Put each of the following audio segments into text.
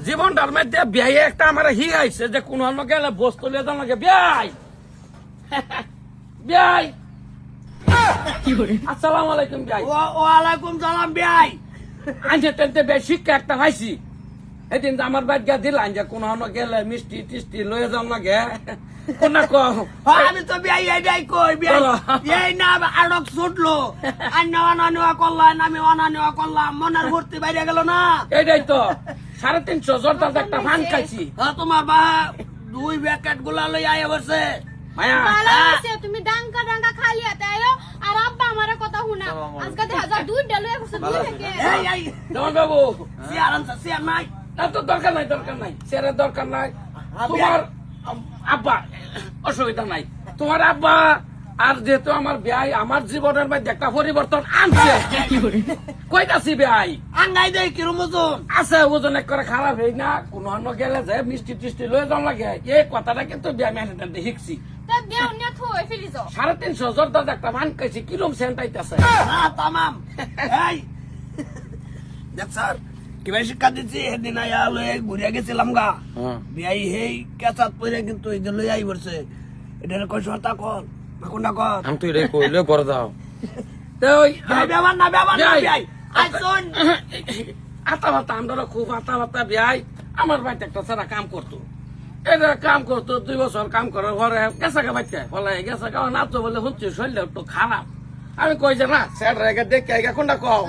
জীবনটার মধ্যে বিয়ে একটা আমার হি আইছে যে কোন অন্য গেলে বস্তু লিয়ে যান লাগে বিয়াই বিয়াই আসসালামু আলাইকুম বিয়াই। ওয়ালাইকুম সালাম বিয়াই। আনছে টেনতে বেশ শিক্ষা একটা পাইছি। এদিন যে আমার বাড়ি দিলাম যে কোন অন্য গেলে মিষ্টি টিষ্টি লয়ে যান লাগে কোন আমি তো বিয়াই এটাই কই বিয়াই এই না আড়ক ছুটলো আন্না অনানুয়া করলাম আমি অনানুয়া করলাম মনের ভর্তি বাইরে গেল না। এটাই তো 350 জোরদার একটা ফান খাইছি। তোমার বা 2 প্যাকেট গুলা লই আয় বসে মায়া ভালো হইছে তুমি ডাঙ্কা ডাঙ্কা খালি হাতে আইও আর আব্বা আমারে কথা শুনা আজকে 1002 লয়ে গেছে 2 থেকে এই জামাল বাবু সিয়ার আনছে সিয়ার নাই এত দরকার নাই সেরের দরকার নাই। তোমার আব্বা অসুবিধা নাই। তোমার আব্বা আর যেহেতু আমার ভাই আমার জীবনের মধ্যে একটা পরিবর্তন আনছে কইতাছি ভাই আঙ্গাই দেই কি ওজন আছে ওজন এক করে খারাপ হই না কোন অন্য গেলে যে মিষ্টি টিষ্টি লয়ে যাওয়া লাগে এই কথাটা কিন্তু বিয়া ম্যানেজার শিখছি। তা দেও না থই ফেলি যাও 350 জোরদার একটা মান খাইছি কিরম সেন্ট আইতাছে না তামাম। এই দেখ স্যার কি ভাই শিক্ষা দিচ্ছি সেদিন আয়া লয়ে ঘুরে গেছিলাম গা বিয়াই হেই কেঁচাত পরে কিন্তু এই যে লই আই বলছে এটা কই সরতা কল কোনটা কল আমি তো রে কইলে বড় দাও তো ওই বেমান না বিয়াই আই শুন আতা ভাতা আমরা খুব আতা ভাতা বিয়াই আমার বাড়িতে একটা সারা কাম করতো এটা কাম করতো 2 বছর কাম করার পরে গেছে গা বাচ্চা বলে গেছে গা না তো বলে হচ্ছে শরীরটা একটু খারাপ। আমি কই যে না স্যার রেগে দেখে আগে কোনটা কও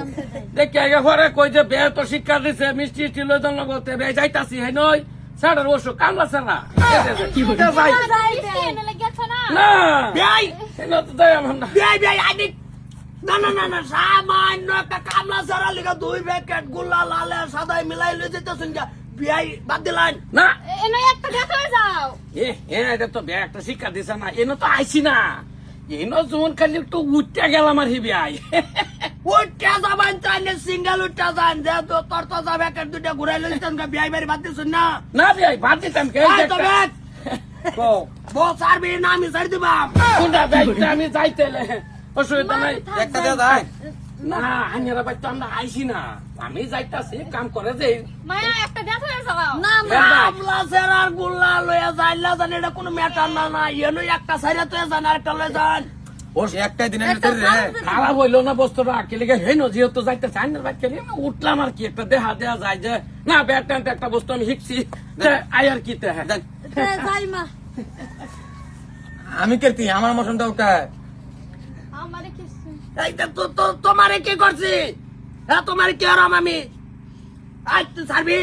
দেখে আগে পরে কই যে বে তো শিক্ষা দিছে মিষ্টি ছিল জন্য বলতে বে যাইতাছি হে নই স্যারের ওষুধ কামলা সারা না বিয়াই এনে তো দেয় আমার না বিয়াই আদি না না না না সামান্য একটা কামলা সারা লিগা 2 প্যাকেট গুলা লালে সাদাই মিলাই লই যেতেছেন যা বিয়াই বাদ দিলেন না এনে একটা দেখা যাও এটা তো বে একটা শিক্ষা দিছে না এনে তো আইছি না এনে যখন খালি একটু উঠতে গেলাম আর হিবি আই উঠতে যাবেন চাইলে সিঙ্গেল উঠতে যান যে তো তোর তো যাবে একটা দুটা ঘুরাই লইছেন বিয়াই বাড়ি বাদ দিছেন না না ভাই বাদ দিতাম কে তবে বস আর বি না আমি ছাড় দিবাম কোনটা বাইকটা আমি যাইতেলে অসুবিধা নাই একটা দিয়ে দাও না আইনারা বাইক তো আমরা আইছি না আমি যাইতাছি কাম করে যে মায়া একটা দেখা যাও না কামলা সেরার গুল্লা লইয়া যাইলা জানি এটা কোনো ম্যাটার না না এনো একটা সাইরা তো জান আর একটা লই যান একটা দিনের ভিতরে রে খারাপ হইলো না বস্তুটা আকিলিকে হেন যেহেতু যাইতেছে আইনার বাইক খেলি উঠলাম আর কি একটা দেহা দেয়া যায় যে না ব্যাট একটা বস্তু আমি শিখছি আই আর কি যাই মা আমি কেরতি আমার মশনটা উঠায় আমারে কিছু এইটা তো তোমারে কি করছি হ্যাঁ তোমারে কি আরাম আমি আজ তো ছাড়বি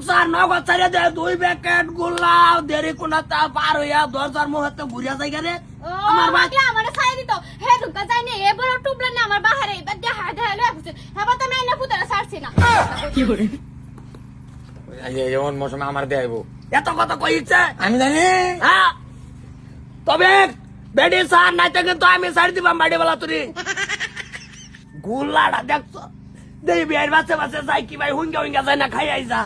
স্যার নগদ ছাড়ে দে 2 প্যাকেট গুল্লা দেরি কোনা তা পার হইয়া 10,000 মুহূর্তে ঘুরিয়া যাই গেলে আমার বাকলা আমারে ছাই দিত হে ঢুকা যাই নি এবার টুবলা না আমার বাহারে এবার দেখা দেখা লয়ে আসছে হেবা তো মেনে ফুটারে ছাড়ছি না কি করে যেমন মৌসুমে আমার দেয়াইব এত কথা কইছে আমি জানি হ্যাঁ তবে বেডি স্যার নাইতে কিন্তু আমি ছাড় দিবাম বাড়ি বেলা তুই গুল্লাটা দেখছো দেই বিয়ের বাসে বাসে যাই কি ভাই হুঙ্গা হুঙ্গা যায় না খাই আইসা